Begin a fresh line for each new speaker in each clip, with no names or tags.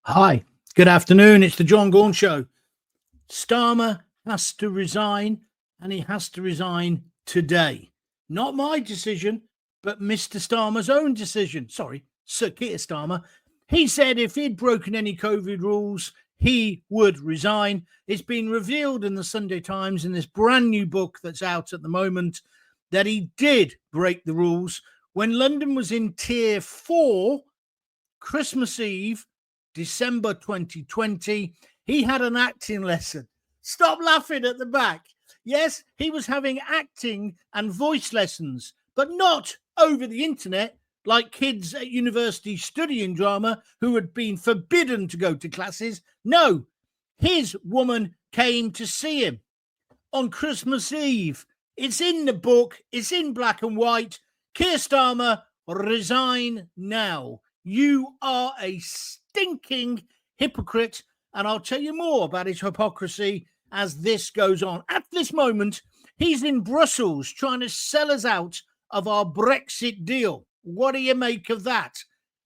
Hi, good afternoon. It's the John Gaunt Show. Starmer has to resign, and he has to resign today. Not my decision, but Mr. Starmer's own decision. Sorry, Sir Keir Starmer. He said if he'd broken any COVID rules, he would resign. It's been revealed in the Sunday Times in this brand new book that's out at the moment that he did break the rules when London was in tier 4, Christmas Eve, December 2020, he had an acting lesson. Stop laughing at the back. Yes, he was having acting and voice lessons, but not over the internet like kids at university studying drama who had been forbidden to go to classes. No, his woman came to see him on Christmas Eve. It's in the book. It's in black and white. Keir Starmer, resign now. You are a stinking hypocrite, and I'll tell you more about his hypocrisy as this goes on. At this moment, he's in Brussels trying to sell us out of our Brexit deal. What do you make of that?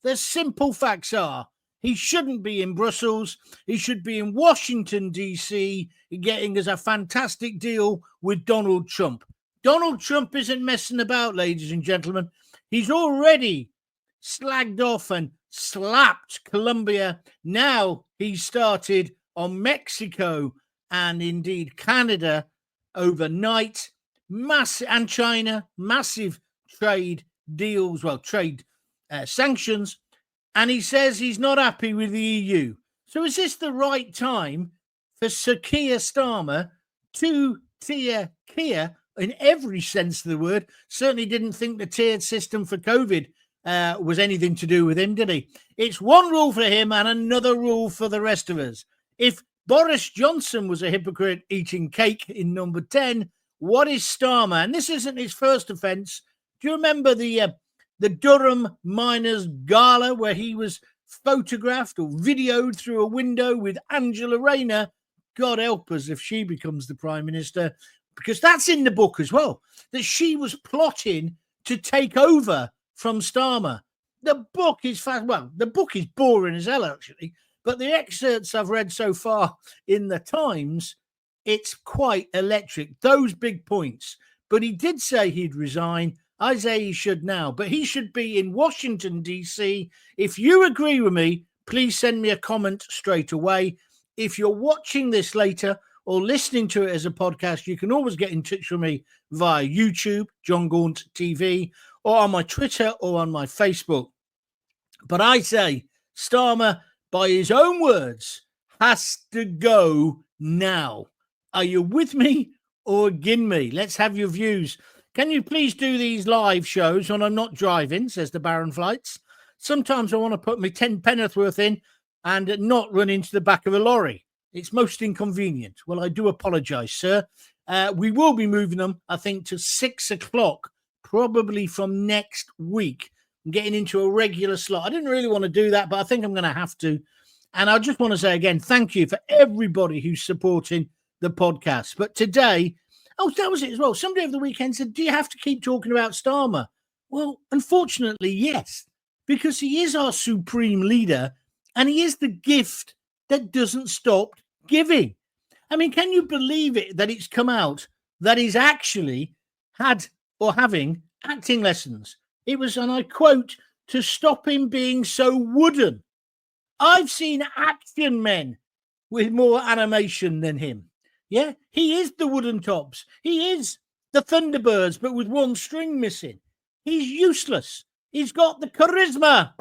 The simple facts are he shouldn't be in Brussels. He should be in Washington, D.C., getting us a fantastic deal with Donald Trump. Donald Trump isn't messing about, ladies and gentlemen. He's already slagged off and slapped Colombia. Now he started on Mexico and indeed Canada overnight. And China, massive trade deals, trade sanctions. And he says he's not happy with the EU. So is this the right time for Sir Keir Starmer to tier Keir in every sense of the word? Certainly didn't think the tiered system for COVID was anything to do with him, did he? It's one rule for him and another rule for the rest of us. If Boris Johnson was a hypocrite eating cake in number 10, what is Starmer? And this isn't his first offence. Do you remember the Durham Miners Gala where he was photographed or videoed through a window with Angela Rayner? God help us if she becomes the Prime Minister, because that's in the book as well, that she was plotting to take over from Starmer. The book is the book is boring as hell, actually, but the excerpts I've read so far in the Times, it's quite electric, those big points. But he did say he'd resign. I say he should now, but he should be in Washington, D.C. If you agree with me, please send me a comment straight away. If you're watching this later or listening to it as a podcast, you can always get in touch with me via YouTube, John Gaunt TV, or on my Twitter or on my Facebook. But I say Starmer, by his own words, has to go now. Are you with me or against me? Let's have your views. Can you please do these live shows when I'm not driving, says the Baron Flights. Sometimes I want to put my 10 penneth worth in and not run into the back of a lorry. It's most inconvenient. Well, I do apologise, sir. We will be moving them, I think, to 6 o'clock, probably from next week, getting into a regular slot. I didn't really want to do that, but I think I'm going to have to. And I just want to say again, thank you for everybody who's supporting the podcast. But today, that was it as well. Somebody over the weekend said, do you have to keep talking about Starmer? Well, unfortunately, yes, because he is our supreme leader and he is the gift that doesn't stop giving. I mean, can you believe it that it's come out that he's actually had or having acting lessons? It was, and I quote, to stop him being so wooden. I've seen action men with more animation than him. Yeah, he is the wooden tops. He is the Thunderbirds, but with one string missing. He's useless. He's got the charisma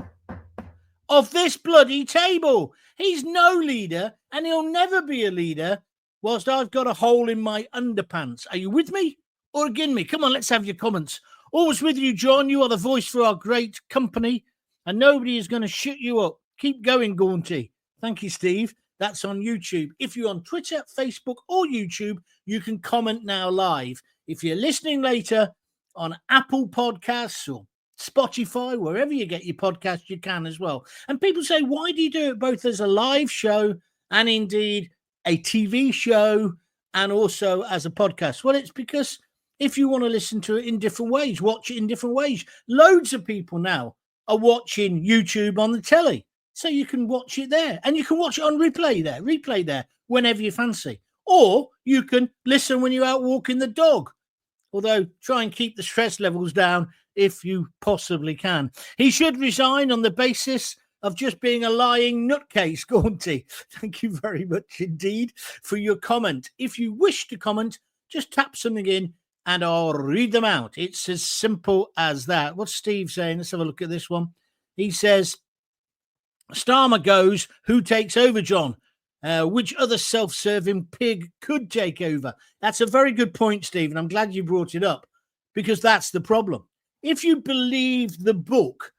of this bloody table. He's no leader, and he'll never be a leader whilst I've got a hole in my underpants. Are you with me or against me? Come on, let's have your comments. Always with you, John. You are the voice for our great company, and nobody is going to shut you up. Keep going, Gaunty. Thank you, Steve. That's on YouTube. If you're on Twitter, Facebook, or YouTube, you can comment now live. If you're listening later on Apple Podcasts or Spotify, wherever you get your podcast, you can as well. And people say, why do you do it both as a live show and indeed a TV show and also as a podcast? Well, it's because if you want to listen to it in different ways, watch it in different ways. Loads of people now are watching YouTube on the telly. So you can watch it there, and you can watch it on replay there, whenever you fancy. Or you can listen when you're out walking the dog. Although, try and keep the stress levels down if you possibly can. He should resign on the basis of just being a lying nutcase, Gaunty. Thank you very much indeed for your comment. If you wish to comment, just tap something in and I'll read them out. It's as simple as that. What's Steve saying? Let's have a look at this one. He says, Starmer goes, who takes over, John? Which other self-serving pig could take over? That's a very good point, Stephen. I'm glad you brought it up, because that's the problem. If you believe the book,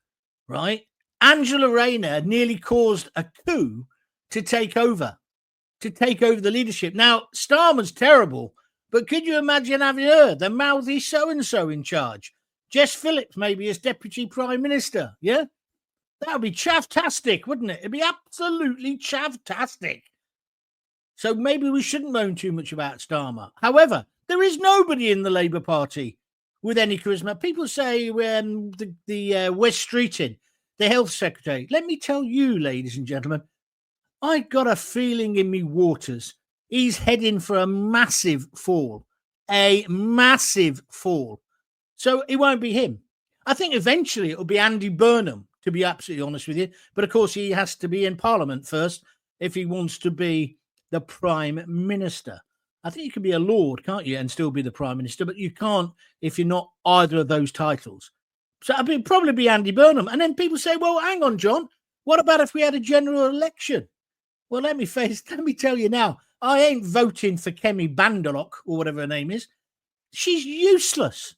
right, Angela Rayner nearly caused a coup to take over the leadership. Now, Starmer's terrible, but could you imagine having her, the mouthy so-and-so, in charge? Jess Phillips maybe as Deputy Prime Minister, yeah? That would be chavtastic, wouldn't it? It'd be absolutely chavtastic. So maybe we shouldn't moan too much about Starmer. However, there is nobody in the Labour Party with any charisma. People say the West Streeting, the health secretary. Let me tell you, ladies and gentlemen, I got a feeling in me waters he's heading for a massive fall. A massive fall. So it won't be him. I think eventually it'll be Andy Burnham, to be absolutely honest with you. But of course, he has to be in Parliament first if he wants to be the Prime Minister. I think you can be a Lord, can't you, and still be the Prime Minister, but you can't if you're not either of those titles. So it'd probably be Andy Burnham. And then people say, well, hang on, John, what about if we had a general election? Well, let me tell you now, I ain't voting for Kemi Bandalock or whatever her name is. She's useless.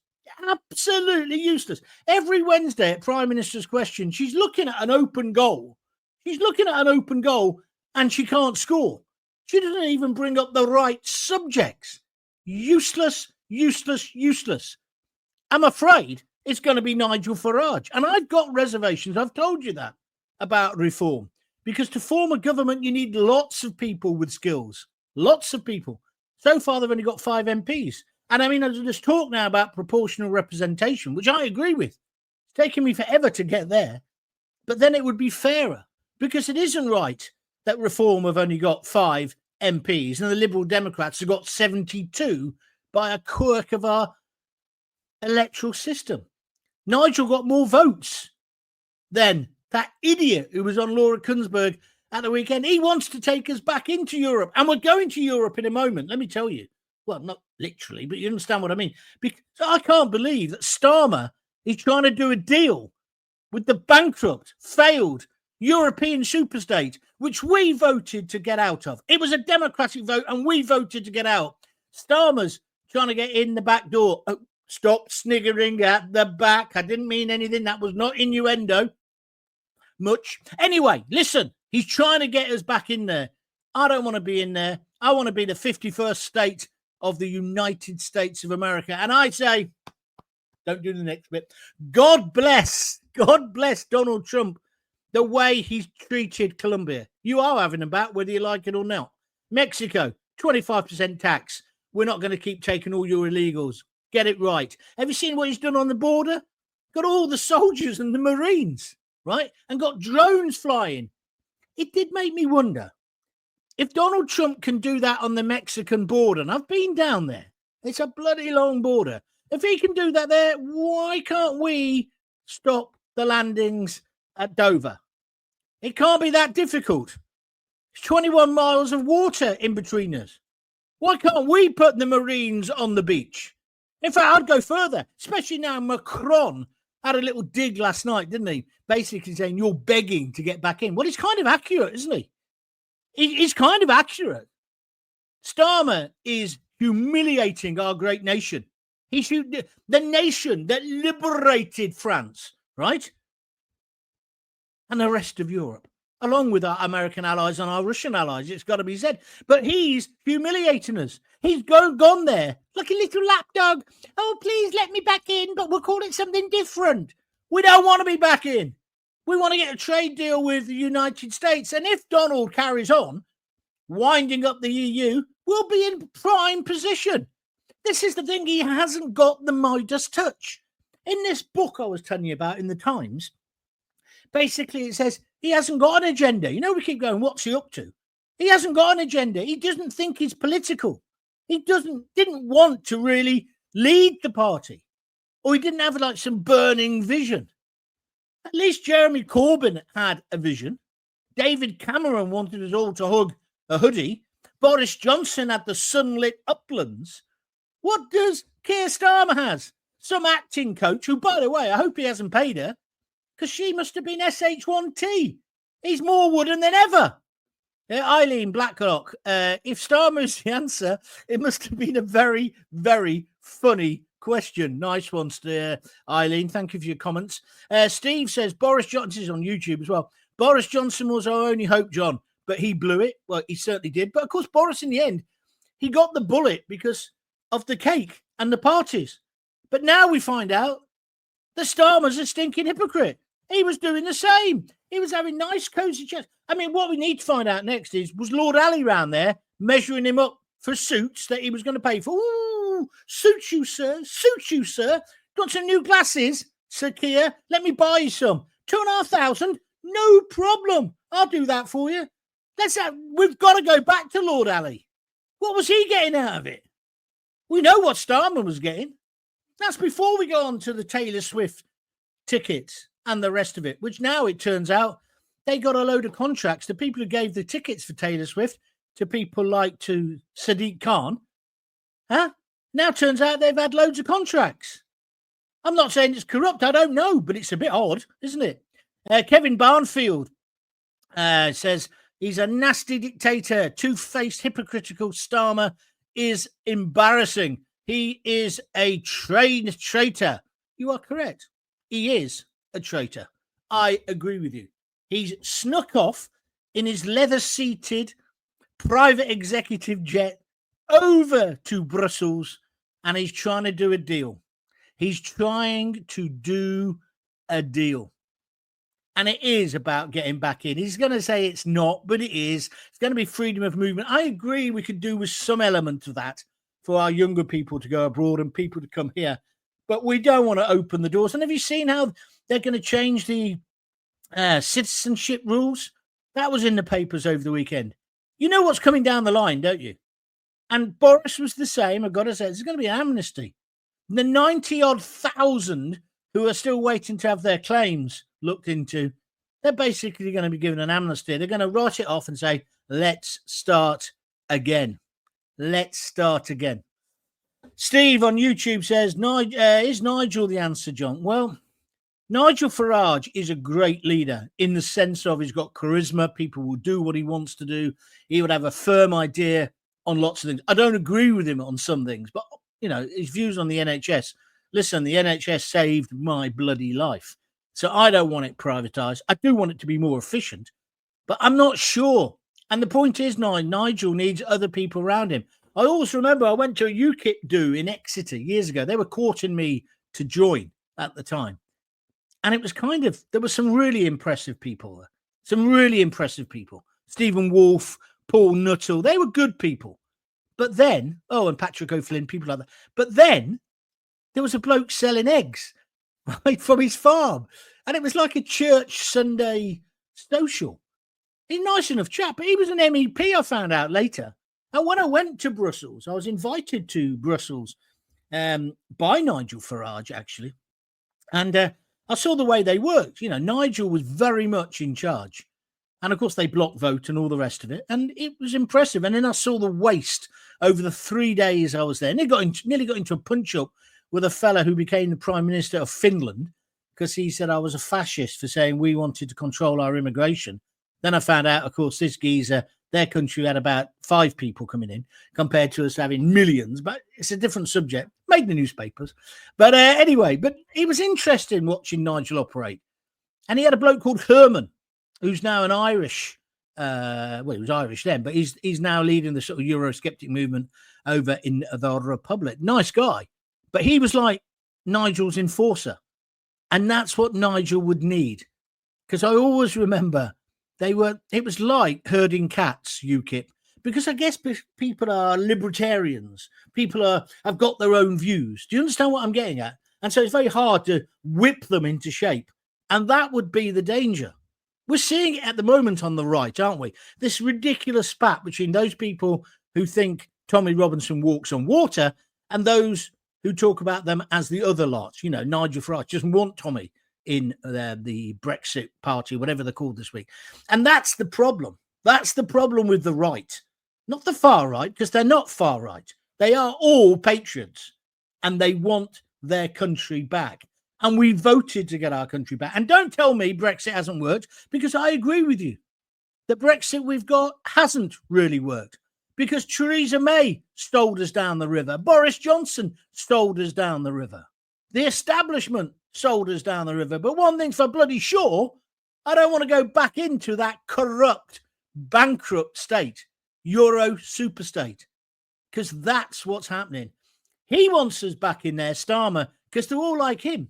Absolutely useless. Every Wednesday at Prime Minister's Question, she's looking at an open goal. And she can't score. She doesn't even bring up the right subjects. Useless. I'm afraid it's going to be Nigel Farage. And I've got reservations, I've told you that, about reform. Because to form a government, you need lots of people with skills. Lots of people. So far, they've only got 5 MPs. And I mean, there's talk now about proportional representation, which I agree with. It's taken me forever to get there. But then it would be fairer, because it isn't right that Reform have only got 5 MPs and the Liberal Democrats have got 72 by a quirk of our electoral system. Nigel got more votes than that idiot who was on Laura Kunsberg at the weekend. He wants to take us back into Europe, and we're going to Europe in a moment, let me tell you. Well, not literally, but you understand what I mean. Because I can't believe that Starmer is trying to do a deal with the bankrupt, failed European superstate, which we voted to get out of. It was a democratic vote, and we voted to get out. Starmer's trying to get in the back door. Oh, stop sniggering at the back. I didn't mean anything. That was not innuendo. Much. Anyway, listen, he's trying to get us back in there. I don't want to be in there. I want to be the 51st state of the United States of America. And I say, don't do the next bit. God bless Donald Trump, the way he's treated Colombia. You are having them back, whether you like it or not. Mexico, 25% tax. We're not going to keep taking all your illegals. Get it right. Have you seen what he's done on the border? Got all the soldiers and the Marines, right? And got drones flying. It did make me wonder, if Donald Trump can do that on the Mexican border, and I've been down there, it's a bloody long border. If he can do that there, why can't we stop the landings at Dover? It can't be that difficult. It's 21 miles of water in between us. Why can't we put the Marines on the beach? In fact, I'd go further, especially now Macron had a little dig last night, didn't he? Basically saying you're begging to get back in. Well, he's kind of accurate, isn't he? He's kind of accurate. Starmer is humiliating our great nation. He's the nation that liberated France, right? And the rest of Europe, along with our American allies and our Russian allies, it's got to be said. But he's humiliating us. He's gone there like a little lapdog. Oh, please let me back in, but we'll call it something different. We don't want to be back in. We want to get a trade deal with the United States. And if Donald carries on winding up the EU, we'll be in prime position. This is the thing. He hasn't got the Midas touch. In this book I was telling you about in the Times, basically it says He hasn't got an agenda. You know, we keep going, what's he up to? He hasn't got an agenda. He doesn't think he's political. He didn't want to really lead the party, or he didn't have like some burning vision. At least Jeremy Corbyn had a vision. David Cameron wanted us all to hug a hoodie. Boris Johnson had the sunlit uplands. What does Keir Starmer has? Some acting coach who, by the way, I hope he hasn't paid her, because she must have been SH1T. He's more wooden than ever. Eileen Blacklock, if Starmer is the answer, it must have been a very, very funny question. Nice one, Eileen. Thank you for your comments. Steve says, Boris Johnson is on YouTube as well. Boris Johnson was our only hope, John, but he blew it. Well, he certainly did. But of course, Boris, in the end, he got the bullet because of the cake and the parties. But now we find out the Starmer's a stinking hypocrite. He was doing the same. He was having nice, cosy chats. I mean, what we need to find out next was Lord Ali round there measuring him up for suits that he was going to pay for. Ooh, suit you, sir. Suit you, sir. Want some new glasses, Sir Keir? Let me buy you some. 2,500? No problem. I'll do that for you. We've got to go back to Lord Ali. What was he getting out of it? We know what Starmer was getting. That's before we go on to the Taylor Swift tickets and the rest of it, which now it turns out they got a load of contracts. The people who gave the tickets for Taylor Swift to people like to Sadiq Khan, now turns out they've had loads of contracts. I'm not saying it's corrupt. I don't know, but it's a bit odd, isn't it? Kevin Barnfield says he's a nasty dictator, two-faced, hypocritical Starmer is embarrassing. He is a traitor. You are correct. He is a traitor. I agree with you. He's snuck off in his leather-seated private executive jet over to Brussels, and he's trying to do a deal. He's trying to do a deal. And it is about getting back in. He's going to say it's not, but it is. It's going to be freedom of movement. I agree we could do with some element of that for our younger people to go abroad and people to come here. But we don't want to open the doors. And have you seen how they're going to change the citizenship rules? That was in the papers over the weekend. You know what's coming down the line, don't you? And Boris was the same. I've got to say, there's going to be an amnesty. The 90-odd thousand who are still waiting to have their claims looked into, they're basically going to be given an amnesty. They're going to write it off and say, let's start again. Let's start again. Steve on YouTube says, is Nigel the answer, John? Well, Nigel Farage is a great leader in the sense of he's got charisma. People will do what he wants to do. He would have a firm idea on lots of things. I don't agree with him on some things, but, you know, his views on the NHS. Listen, the NHS saved my bloody life. So I don't want it privatised. I do want it to be more efficient, but I'm not sure. And the point is, Nigel needs other people around him. I always remember I went to a UKIP do in Exeter years ago. They were courting me to join at the time. And it was there were some really impressive people there. Some really impressive people. Stephen Wolfe, Paul Nuttall. They were good people. But then, and Patrick O'Flynn, people like that. But then there was a bloke selling eggs, right, from his farm. And it was like a church Sunday social. He's a nice enough chap, but he was an MEP, I found out later. And when I went to Brussels, I was invited to Brussels by Nigel Farage, actually. And I saw the way they worked. You know, Nigel was very much in charge. And, of course, they block vote and all the rest of it. And it was impressive. And then I saw the waste over the 3 days I was there. Nearly got into a punch-up with a fella who became the Prime Minister of Finland because he said I was a fascist for saying we wanted to control our immigration. Then I found out, of course, this geezer, their country had about 5 people coming in compared to us having millions. But it's a different subject. Made the newspapers. But anyway, but it was interesting watching Nigel operate. And he had a bloke called Herman, who's now an Irish, he was Irish then, but he's now leading the sort of Eurosceptic movement over in the Republic. Nice guy. But he was like Nigel's enforcer. And that's what Nigel would need. Because I always remember it was like herding cats, UKIP, because I guess people are libertarians. People have got their own views. Do you understand what I'm getting at? And so it's very hard to whip them into shape. And that would be the danger. We're seeing it at the moment on the right, aren't we? This ridiculous spat between those people who think Tommy Robinson walks on water and those who talk about them as the other lot. You know, Nigel Farage doesn't want Tommy in the Brexit party, whatever they're called this week. And that's the problem. That's the problem with the right. Not the far right, because they're not far right. They are all patriots and they want their country back. And we voted to get our country back. And don't tell me Brexit hasn't worked, because I agree with you. The Brexit we've got hasn't really worked, because Theresa May stole us down the river. Boris Johnson stole us down the river. The establishment sold us down the river. But one thing's for bloody sure, I don't want to go back into that corrupt, bankrupt state, Euro superstate, because that's what's happening. He wants us back in there, Starmer, because they're all like him.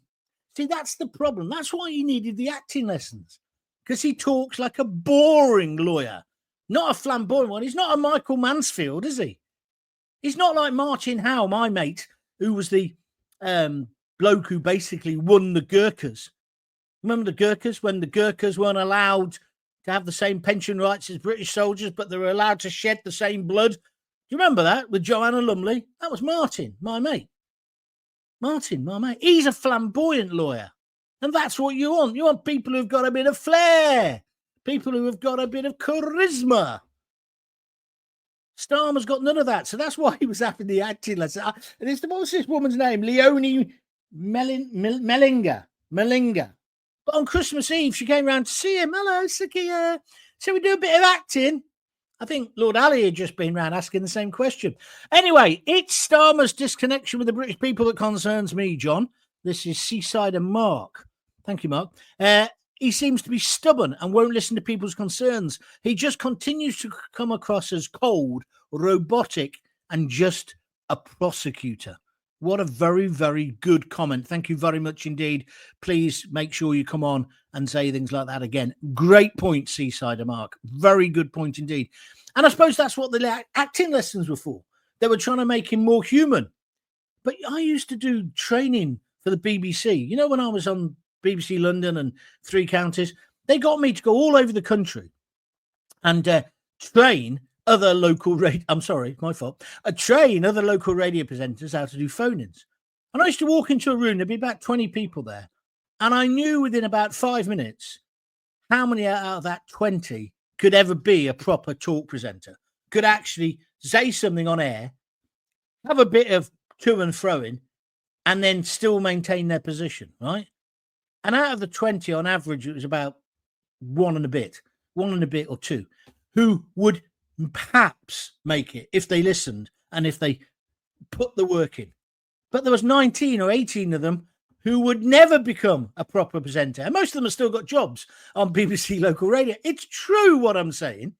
See, that's the problem. That's why he needed the acting lessons, because he talks like a boring lawyer, not a flamboyant one. He's not a Michael Mansfield, is he? He's not like Martin Howe, my mate, who was the bloke who basically won the Gurkhas. Remember the Gurkhas, when the Gurkhas weren't allowed to have the same pension rights as British soldiers, but they were allowed to shed the same blood? Do you remember that with Joanna Lumley? That was Martin, my mate. Martin, my mate. He's a flamboyant lawyer. And that's what you want. You want people who've got a bit of flair, people who have got a bit of charisma. Starmer's got none of that. So that's why he was having the acting lesson. And it's what's this woman's name? Leonie Mellinger. But on Christmas Eve, she came round to see him. Hello, Sakia. So we do a bit of acting. I think Lord Ali had just been round asking the same question. Anyway, it's Starmer's disconnection with the British people that concerns me, John. This is Seaside and Mark. Thank you, Mark. He seems to be stubborn and won't listen to people's concerns. He just continues to come across as cold, robotic, and just a prosecutor. What a very, very good comment. Thank you very much indeed. Please make sure you come on and say things like that again. Great point, Seaside and Mark. Very good point indeed. And I suppose that's what the acting lessons were for. They were trying to make him more human. But I used to do training for the BBC. You know, when I was on BBC London and Three Counties, they got me to go all over the country and train other local radio. I'm sorry, my fault. Train other local radio presenters how to do phone-ins. And I used to walk into a room, there'd be about 20 people there. And I knew within about 5 minutes how many out of that 20 could ever be a proper talk presenter, could actually say something on air, have a bit of to and fro-in, and then still maintain their position, right? And out of the 20, on average, it was about one and a bit or two, who would perhaps make it if they listened and if they put the work in. But there was 19 or 18 of them who would never become a proper presenter. And most of them have still got jobs on BBC local radio. It's true what I'm saying,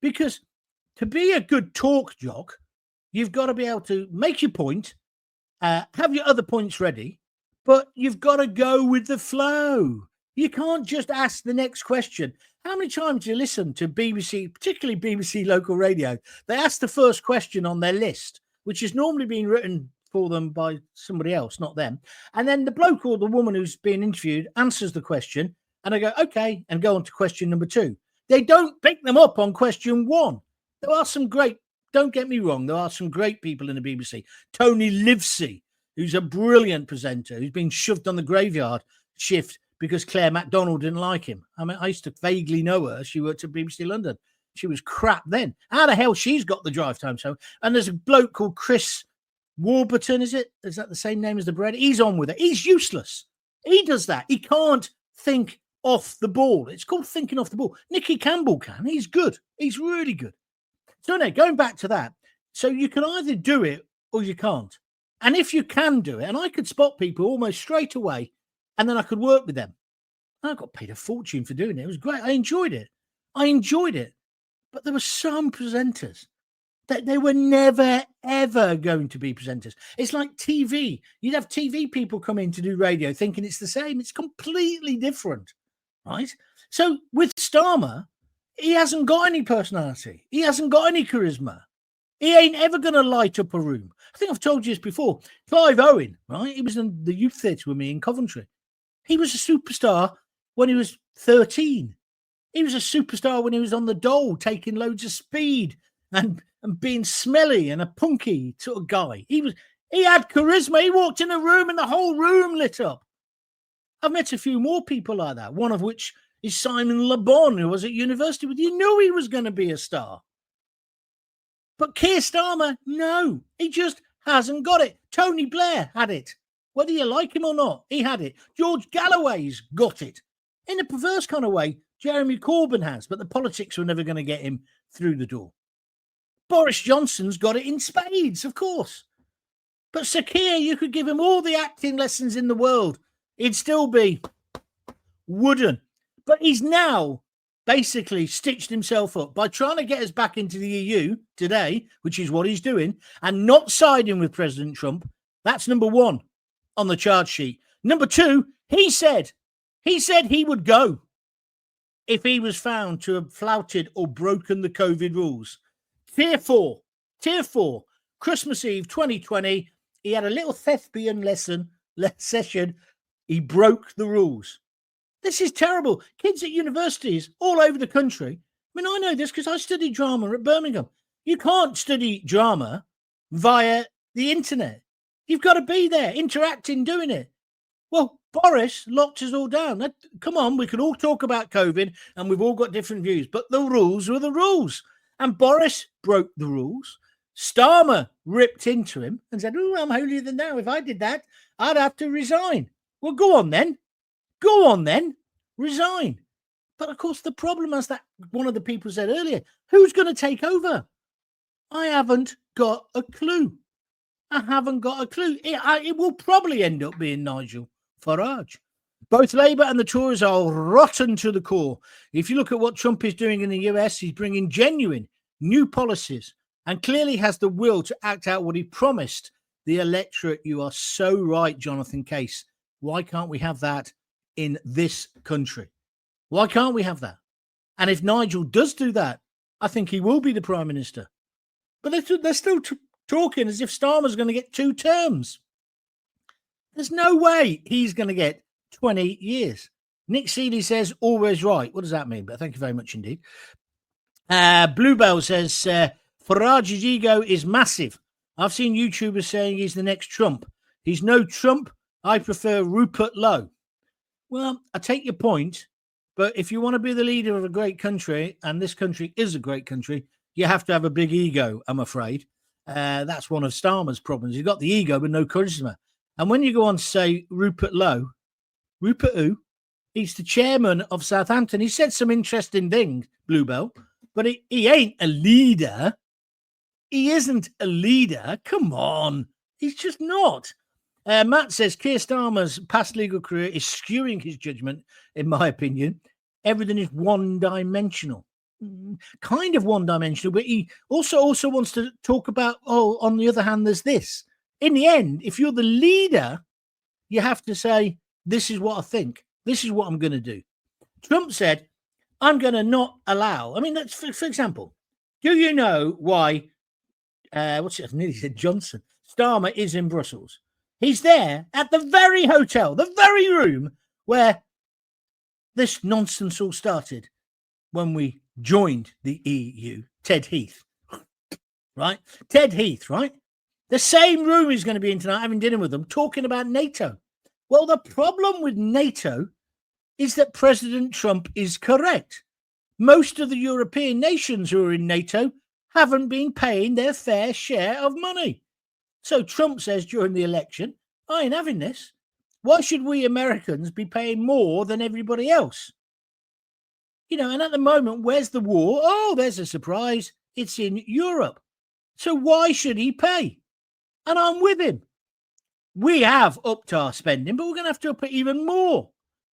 because to be a good talk jock, you've got to be able to make your point, have your other points ready, but you've got to go with the flow. You can't just ask the next question. How many times do you listen to BBC, particularly BBC local radio? They ask the first question on their list, which is normally being written for them by somebody else, not them. And then the bloke or the woman who's being interviewed answers the question, and they go, okay, and go on to question number 2. They don't pick them up on question 1. There are some great, don't get me wrong, there are some great people in the BBC. Tony Livesey, who's a brilliant presenter, who's been shoved on the graveyard shift because Claire MacDonald didn't like him. I mean, I used to vaguely know her. She worked at BBC London. She was crap then. How the hell she's got the drive time show? And there's a bloke called Chris Warburton, is it? Is that the same name as the bread? He's on with it. He's useless. He does that. He can't think off the ball. It's called thinking off the ball. Nicky Campbell can. He's good. He's really good. So no, going back to that. So you can either do it or you can't. And if you can do it, and I could spot people almost straight away, and then I could work with them. I got paid a fortune for doing it. It was great. I enjoyed it. But there were some presenters that they were never, ever going to be presenters. It's like TV. You'd have TV people come in to do radio thinking it's the same. It's completely different, right? So with Starmer, he hasn't got any personality. He hasn't got any charisma. He ain't ever going to light up a room. I think I've told you this before. Clive Owen, right? He was in the youth theatre with me in Coventry. He was a superstar when he was 13. He was a superstar when he was on the dole, taking loads of speed and being smelly and a punky sort of guy. He had charisma. He walked in a room and the whole room lit up. I've met a few more people like that, one of which is Simon Le Bon, who was at university with you. Knew he was going to be a star. But Keir Starmer, no, he just hasn't got it. Tony Blair had it. Whether you like him or not, he had it. George Galloway's got it. In a perverse kind of way, Jeremy Corbyn has, but the politics were never going to get him through the door. Boris Johnson's got it in spades, of course. But Sir Keir, you could give him all the acting lessons in the world. He'd still be wooden. But he's now basically stitched himself up by trying to get us back into the EU today, which is what he's doing, and not siding with President Trump. That's number one on the charge sheet. Number two, he said he would go if he was found to have flouted or broken the COVID rules. Tier 4, Christmas Eve 2020, he had a little thespian session. He broke the rules. This is terrible. Kids at universities all over the country. I mean, I know this because I studied drama at Birmingham. You can't study drama via the internet. You've got to be there, interacting, doing it. Well, Boris locked us all down. Come on, we can all talk about COVID and we've all got different views, but the rules were the rules. And Boris broke the rules. Starmer ripped into him and said, "Oh, I'm holier than thou. If I did that, I'd have to resign." Well, go on then, resign. But of course, the problem, as that one of the people said earlier, who's going to take over? I haven't got a clue. It will probably end up being Nigel Farage. Both Labour and the Tories are rotten to the core. If you look at what Trump is doing in the US, he's bringing genuine new policies and clearly has the will to act out what he promised the electorate. You are so right, Jonathan Case. Why can't we have that in this country? Why can't we have that? And if Nigel does do that, I think he will be the Prime Minister. But they're still talking as if Starmer's going to get 2 terms. There's no way he's going to get 20 years. Nick Seeley says, always right. What does that mean? But thank you very much indeed. Bluebell says, Farage's ego is massive. I've seen YouTubers saying he's the next Trump. He's no Trump. I prefer Rupert Lowe. Well, I take your point, but if you want to be the leader of a great country, and this country is a great country, you have to have a big ego, I'm afraid. That's one of Starmer's problems. He's got the ego, but no charisma. And when you go on to say Rupert Lowe, Rupert who? He's the chairman of Southampton. He said some interesting things, Bluebell, but he ain't a leader. He isn't a leader. Come on. He's just not. Matt says Keir Starmer's past legal career is skewing his judgment, in my opinion. Everything is one-dimensional. Kind of one-dimensional, but he also wants to talk about, on the other hand, there's this. In the end, if you're the leader, you have to say, this is what I think. This is what I'm going to do. Trump said, I'm going to not allow. I mean, that's for example, do you know why, I nearly said Johnson, Starmer is in Brussels? He's there at the very hotel, the very room where this nonsense all started when we joined the EU. Ted Heath, right? The same room he's going to be in tonight, having dinner with them, talking about NATO. Well, the problem with NATO is that President Trump is correct. Most of the European nations who are in NATO haven't been paying their fair share of money. So Trump says during the election, I ain't having this. Why should we Americans be paying more than everybody else? You know, and at the moment, where's the war? Oh, there's a surprise. It's in Europe. So why should he pay? And I'm with him. We have upped our spending, but we're going to have to up it even more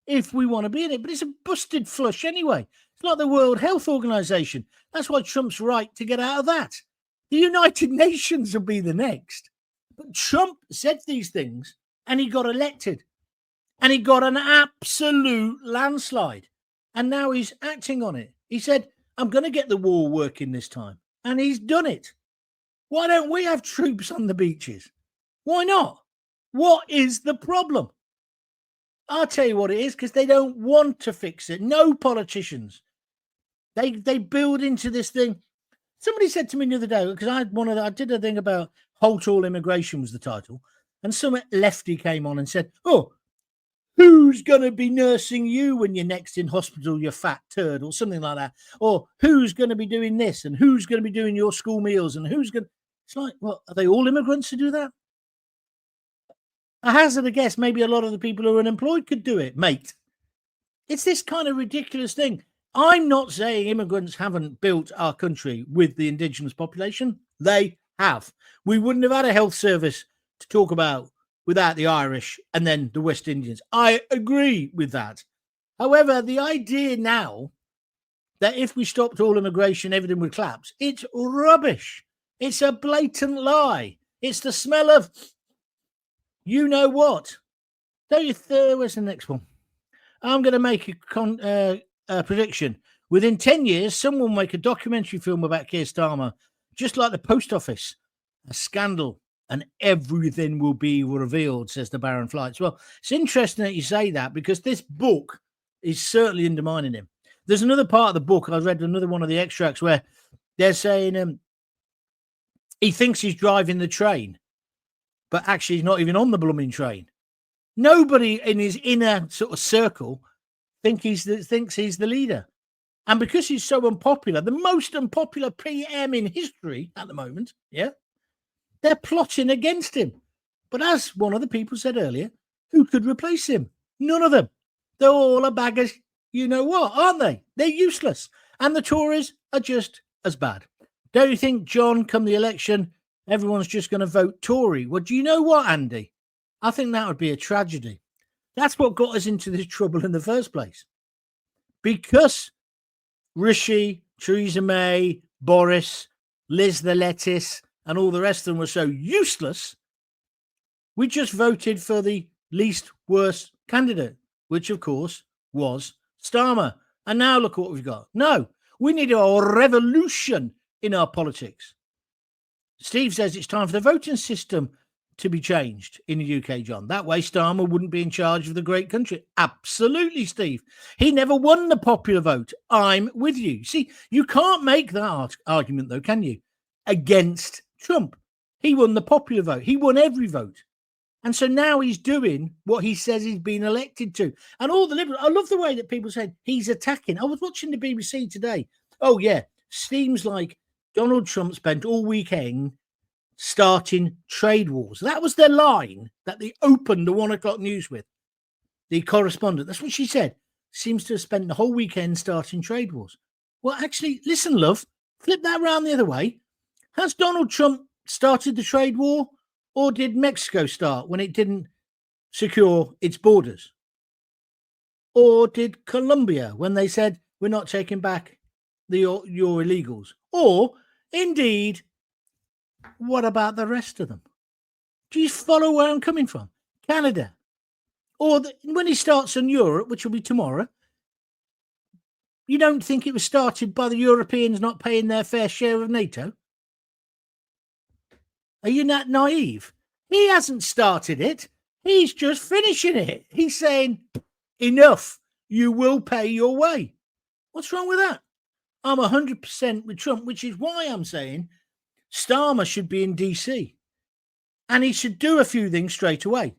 if we want to be in it. But it's a busted flush anyway. It's like the World Health Organization. That's why Trump's right to get out of that. The United Nations will be the next. But Trump said these things and he got elected. And he got an absolute landslide. And now he's acting on it. He said, I'm going to get the war working this time. And he's done it. Why don't we have troops on the beaches? Why not? What is the problem? I'll tell you what it is, because they don't want to fix it. No politicians They build into this thing. Somebody said to me the other day, because I did a thing about halt all immigration was the title, and some lefty came on and said, "Oh, who's going to be nursing you when you're next in hospital, you fat turd," or something like that, or who's going to be doing this, and who's going to be doing your school meals, and who's going? It's like, well, are they all immigrants to do that? I hazard a guess, maybe a lot of the people who are unemployed could do it, mate. It's this kind of ridiculous thing. I'm not saying immigrants haven't built our country with the indigenous population. They have. We wouldn't have had a health service to talk about without the Irish and then the West Indians. I agree with that. However, the idea now that if we stopped all immigration, everything would collapse, it's rubbish. It's a blatant lie. It's the smell of you know what. Where's the next one? I'm going to make a prediction. Within 10 years, someone will make a documentary film about Keir Starmer, just like the post office. A scandal, and everything will be revealed, says the Baron Flights. Well, it's interesting that you say that, because this book is certainly undermining him. There's another part of the book, I read another one of the extracts, where they're saying he thinks he's driving the train, but actually he's not even on the blooming train. Nobody in his inner sort of circle thinks he's the leader. And because he's so unpopular, the most unpopular PM in history at the moment, yeah, they're plotting against him. But as one of the people said earlier, who could replace him? None of them. They're all a bag of you know what, aren't they? They're useless. And the Tories are just as bad. Don't you think, John, come the election, everyone's just going to vote Tory? Well, do you know what, Andy? I think that would be a tragedy. That's what got us into this trouble in the first place. Because Rishi, Theresa May, Boris, Liz the Lettuce, and all the rest of them were so useless, we just voted for the least worst candidate, which, of course, was Starmer. And now look what we've got. No, we need a revolution in our politics. Steve says it's time for the voting system to be changed in the UK, John. That way Starmer wouldn't be in charge of the great country. Absolutely, Steve. He never won the popular vote. I'm with you. See, you can't make that argument, though, can you? Against Trump. He won the popular vote. He won every vote. And so now he's doing what he says he's been elected to. And all the liberals, I love the way that people said he's attacking. I was watching the BBC today. Oh, yeah. Seems like Donald Trump spent all weekend starting trade wars. That was their line that they opened the 1 o'clock news with. The correspondent, that's what she said, seems to have spent the whole weekend starting trade wars. Well, actually, listen, love, flip that round the other way. Has Donald Trump started the trade war, or did Mexico start when it didn't secure its borders? Or did Colombia when they said, we're not taking back your illegals? Or, indeed, what about the rest of them? Do you follow where I'm coming from? Canada. Or when he starts in Europe, which will be tomorrow, you don't think it was started by the Europeans not paying their fair share of NATO? Are you not naive? He hasn't started it. He's just finishing it. He's saying, enough. You will pay your way. What's wrong with that? I'm 100% with Trump, which is why I'm saying Starmer should be in DC. And he should do a few things straight away.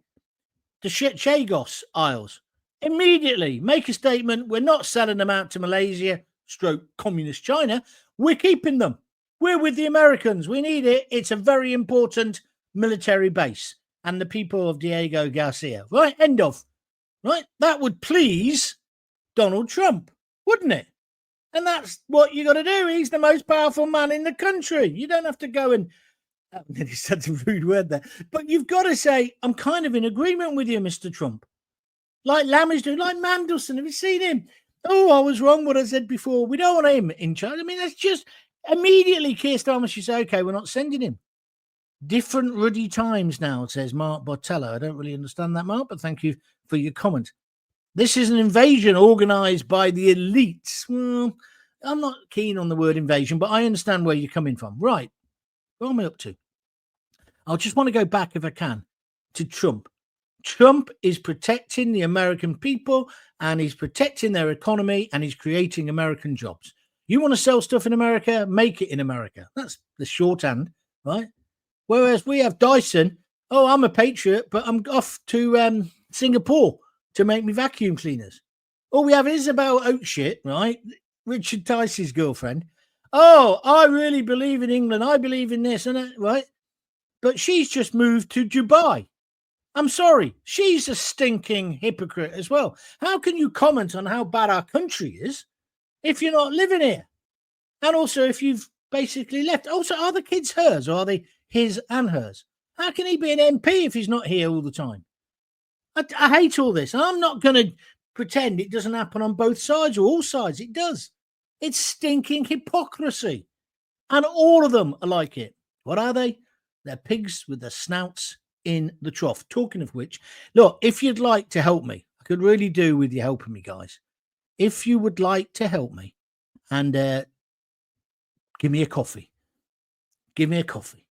The Chagos Isles. Immediately make a statement. We're not selling them out to Malaysia, stroke communist China. We're keeping them. We're with the Americans. We need it. It's a very important military base. And the people of Diego Garcia. Right? End of. Right? That would please Donald Trump, wouldn't it? And that's what you got to do. He's the most powerful man in the country. You don't have to go and he said a rude word there. But you've got to say, I'm kind of in agreement with you, Mr. Trump. Like Lamage doing, like Mandelson. Have you seen him? Oh, I was wrong what I said before. We don't want him in charge. I mean, that's just immediately Keir Starmer should say, okay, we're not sending him. Different ruddy times now, says Mark Botello. I don't really understand that, Mark, but thank you for your comment. This is an invasion organised by the elites. Well, I'm not keen on the word invasion, but I understand where you're coming from. Right. What am I up to? I just want to go back, if I can, to Trump. Trump is protecting the American people and he's protecting their economy and he's creating American jobs. You want to sell stuff in America, make it in America. That's the shorthand, right? Whereas we have Dyson. Oh, I'm a patriot, but I'm off to Singapore to make me vacuum cleaners. All we have Isabel Oatshit, right? Richard Tice's girlfriend. Oh, I really believe in England. I believe in this and that, right? But she's just moved to Dubai. I'm sorry. She's a stinking hypocrite as well. How can you comment on how bad our country is if you're not living here? And also if you've basically left. Also, are the kids hers or are they his and hers? How can he be an MP if he's not here all the time? I hate all this. And I'm not going to pretend it doesn't happen on both sides or all sides. It does. It's stinking hypocrisy. And all of them are like it. What are they? They're pigs with their snouts in the trough. Talking of which, look, if you'd like to help me, I could really do with you helping me, guys. If you would like to help me and give me a coffee. Give me a coffee.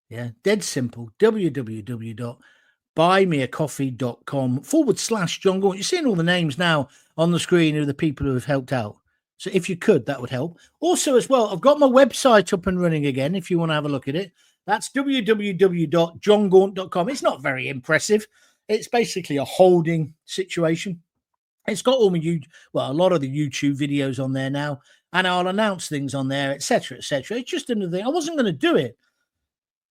Yeah, dead simple. www.buymeacoffee.com/John Gaunt. You're seeing all the names now on the screen of the people who have helped out. So if you could, that would help. Also, as well, I've got my website up and running again if you want to have a look at it. That's www.johngaunt.com. It's not very impressive. It's basically a holding situation. It's got all my a lot of the YouTube videos on there now, and I'll announce things on there, etc., etc. It's just another thing. I wasn't going to do it.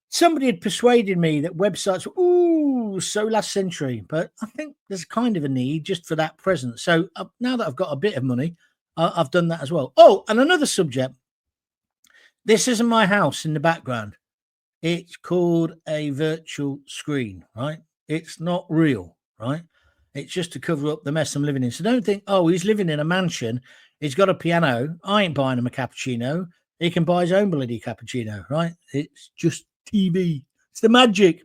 Somebody had persuaded me that websites were, so last century, but I think there's kind of a need just for that presence. So now that I've got a bit of money, I've done that as well. Oh, and another subject. This isn't my house in the background. It's called a virtual screen, right? It's not real, right? It's just to cover up the mess I'm living in. So don't think, oh, he's living in a mansion. He's got a piano. I ain't buying him a cappuccino. He can buy his own bloody cappuccino, right? It's just TV. It's the magic.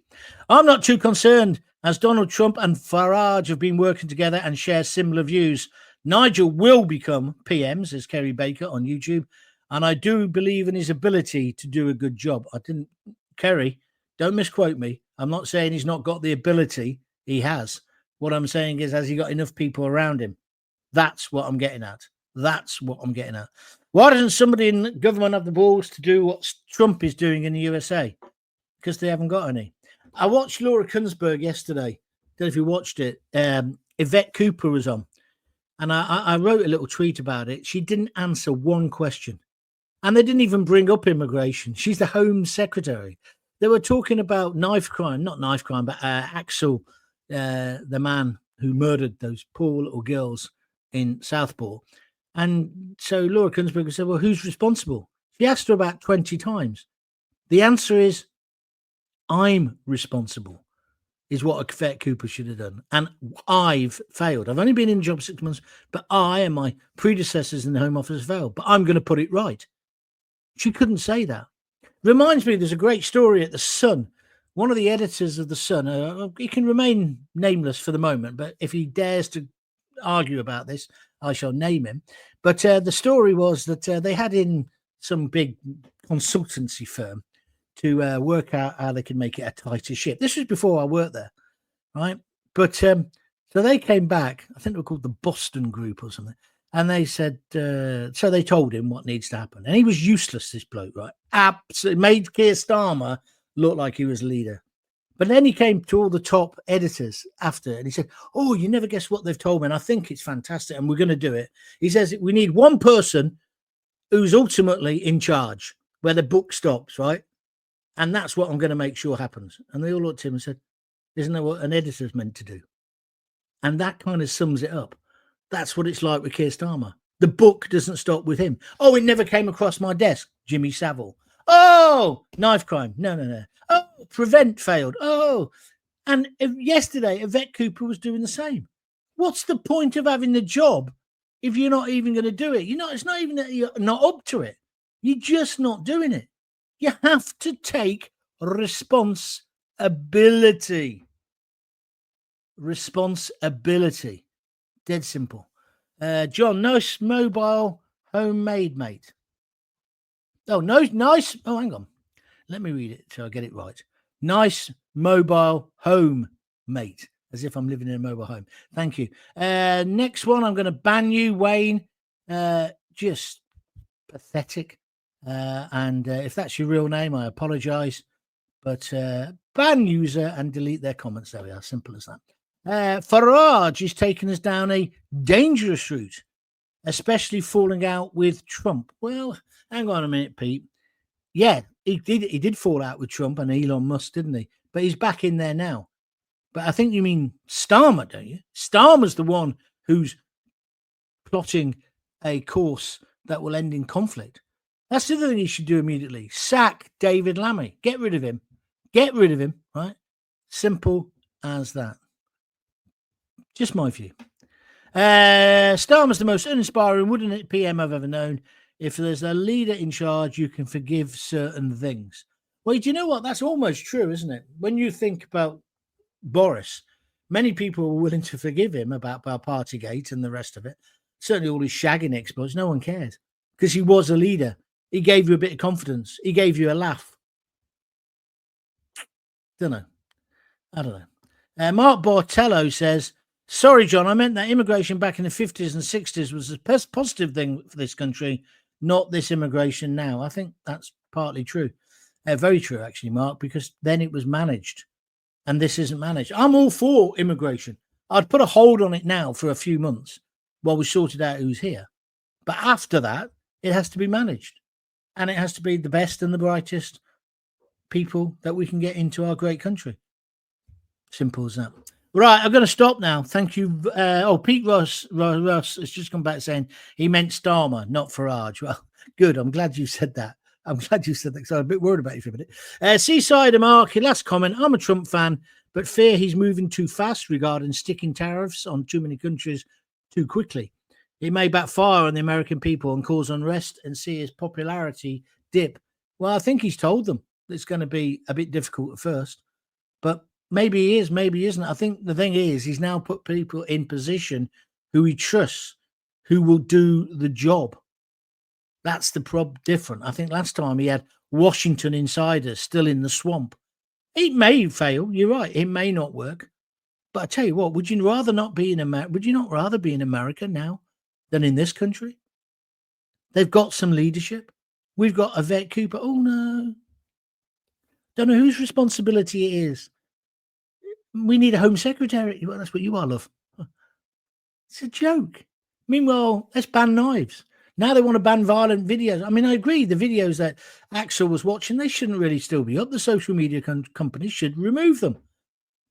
I'm not too concerned, as Donald Trump and Farage have been working together and share similar views. Nigel will become PM, says Kerry Baker on YouTube, and I do believe in his ability to do a good job. Kerry, don't misquote me. I'm not saying he's not got the ability. He has. What I'm saying is, has he got enough people around him? That's what I'm getting at. That's what I'm getting at. Why doesn't somebody in government have the balls to do what Trump is doing in the USA? Because they haven't got any. I watched Laura Kuenssberg yesterday. Don't know if you watched it. Yvette Cooper was on. And I wrote a little tweet about it. She didn't answer one question. And they didn't even bring up immigration. She's the Home Secretary. They were talking about not knife crime, but Axel, the man who murdered those poor little girls in Southport. And so Laura Kuenssberg said, well, who's responsible? She asked her about 20 times. The answer is, I'm responsible, is what Yvette Cooper should have done. And I've failed. I've only been in the job 6 months, but I and my predecessors in the Home Office failed. But I'm going to put it right. She couldn't say that. Reminds me, there's a great story at The Sun. One of the editors of The Sun, he can remain nameless for the moment, but if he dares to argue about this, I shall name him. But the story was that they had in some big consultancy firm to work out how they could make it a tighter ship. This was before I worked there, right? But so they came back. I think they were called the Boston Group or something. And they said, so they told him what needs to happen. And he was useless, this bloke, right? Absolutely. Made Keir Starmer look like he was a leader. But then he came to all the top editors after, and he said, oh, you never guess what they've told me. And I think it's fantastic, and we're going to do it. He says, we need one person who's ultimately in charge, where the book stops, right? And that's what I'm going to make sure happens. And they all looked at him and said, isn't that what an editor's meant to do? And that kind of sums it up. That's what it's like with Keir Starmer. The book doesn't stop with him. Oh, it never came across my desk. Jimmy Savile. Oh, knife crime. No. Oh, Prevent failed. Oh, and yesterday, Yvette Cooper was doing the same. What's the point of having the job if you're not even going to do it? It's not even that you're not up to it. You're just not doing it. You have to take responsibility. Responsibility. Dead simple. John, nice mobile homemade, mate. Oh, no, nice. Oh, hang on. Let me read it so I get it right. Nice mobile home, mate. As if I'm living in a mobile home. Thank you. Next one, I'm going to ban you, Wayne. Just pathetic. And if that's your real name, I apologise. But ban user and delete their comments. There we are. Simple as that. Farage is taking us down a dangerous route, especially falling out with Trump. Well, hang on a minute, Pete. Yeah, he did fall out with Trump and Elon Musk, didn't he? But he's back in there now. But I think you mean Starmer, don't you? Starmer's the one who's plotting a course that will end in conflict. That's the other thing you should do immediately. Sack David Lammy. Get rid of him. Get rid of him, right? Simple as that. Just my view. Starmer's the most uninspiring, wouldn't it, PM I've ever known. If there's a leader in charge, you can forgive certain things. Well, do you know what? That's almost true, isn't it? When you think about Boris, many people were willing to forgive him about Partygate and the rest of it. Certainly all his shagging exploits, no one cared. Because he was a leader. He gave you a bit of confidence. He gave you a laugh. I don't know. Mark Bortello says, sorry, John, I meant that immigration back in the 50s and 60s was a positive thing for this country, not this immigration now. I think that's partly true. Very true, actually, Mark, because then it was managed and this isn't managed. I'm all for immigration. I'd put a hold on it now for a few months while we sorted out who's here. But after that, it has to be managed. And it has to be the best and the brightest people that we can get into our great country. Simple as that. Right, I'm going to stop now. Thank you. Pete Ross has just come back saying he meant Starmer, not Farage. Well, good. I'm glad you said that. Because I was a bit worried about you for a minute. Seaside Mark, last comment. I'm a Trump fan, but fear he's moving too fast regarding sticking tariffs on too many countries too quickly. It may backfire on the American people and cause unrest and see his popularity dip. Well, I think he's told them it's going to be a bit difficult at first, but maybe he is, maybe he isn't. I think the thing is he's now put people in position who he trusts, who will do the job. That's the different. I think last time he had Washington insiders still in the swamp. It may fail. You're right. It may not work. But I tell you what, would you rather not be in America? Would you not rather be in America now than in this country? They've got some leadership. We've got Yvette Cooper. Oh, no. Don't know whose responsibility it is. We need a home secretary. Well, that's what you are, love. It's a joke. Meanwhile, let's ban knives. Now they want to ban violent videos. I mean, I agree. The videos that Axel was watching, they shouldn't really still be up. The social media companies should remove them.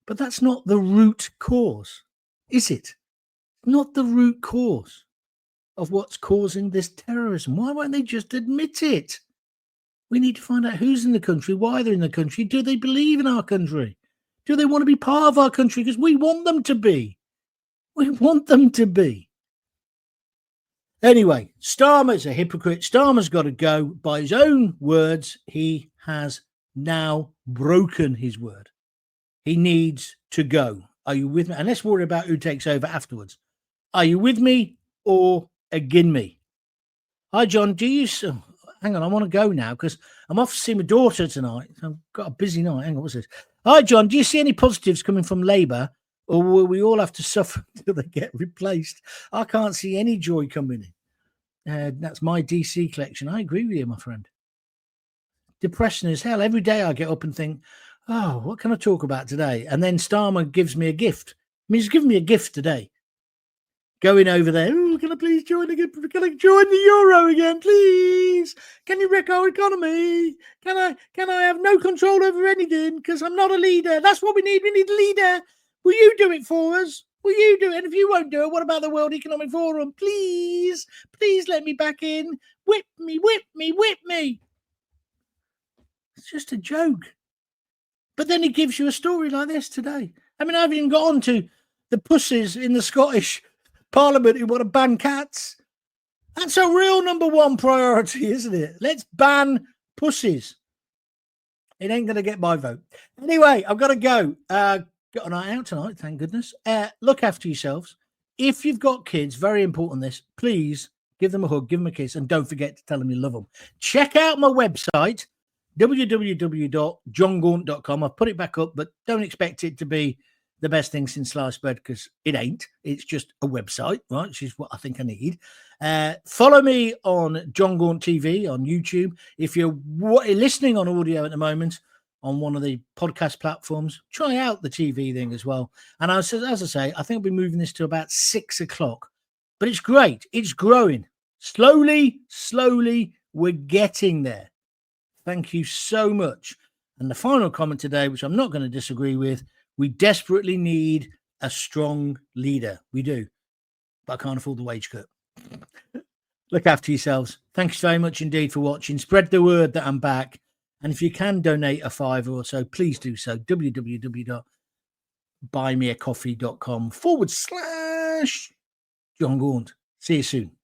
But that's not the root cause, is it? Not the root cause of what's causing this terrorism. Why won't they just admit it? We need to find out who's in the country, why they're in the country. Do they believe in our country? Do they want to be part of our country? Because we want them to be. We want them to be. Anyway, Starmer's a hypocrite. Starmer's got to go. By his own words, he has now broken his word. He needs to go. Are you with me? And let's worry about who takes over afterwards. Are you with me or against me? Hi, John. Hang on, I want to go now because I'm off to see my daughter tonight. I've got a busy night. Hang on, what's this? Hi, John. Do you see any positives coming from Labour, or will we all have to suffer until they get replaced? I can't see any joy coming in. That's my DC collection. I agree with you, my friend. Depressing as hell. Every day I get up and think, oh, what can I talk about today? And then Starmer gives me a gift. I mean, he's given me a gift today. Going over there, oh, can I please join again? Can I join the euro again, please? Can you wreck our economy? Can I have no control over anything? Because I'm not a leader. That's what we need. We need a leader. Will you do it for us? Will you do it? And if you won't do it, what about the World Economic Forum? Please, please let me back in. Whip me, whip me, whip me. It's just a joke. But then he gives you a story like this today. I mean, I've even got on to the pussies in the Scottish Parliament who want to ban cats. That's a real number one priority, isn't it? Let's ban pussies. It ain't going to get my vote. Anyway, I've got to go. Got a night out tonight, thank goodness. Look after yourselves. If you've got kids, very important this, please give them a hug, give them a kiss, and don't forget to tell them you love them. Check out my website, www.johngaunt.com. I've put it back up, but don't expect it to be the best thing since sliced bread, because it ain't. It's just a website, right? Which is what I think I need. Follow me on John Gaunt TV on YouTube. If you're listening on audio at the moment on one of the podcast platforms, try out the TV thing as well. And as I say, I think I'll be moving this to about 6 o'clock. But it's great. It's growing. Slowly, we're getting there. Thank you so much. And the final comment today, which I'm not going to disagree with, we desperately need a strong leader. We do. But I can't afford the wage cut. Look after yourselves. Thanks very much indeed for watching. Spread the word that I'm back. And if you can donate a $5 or so, please do so. www.buymeacoffee.com/John Gaunt. See you soon.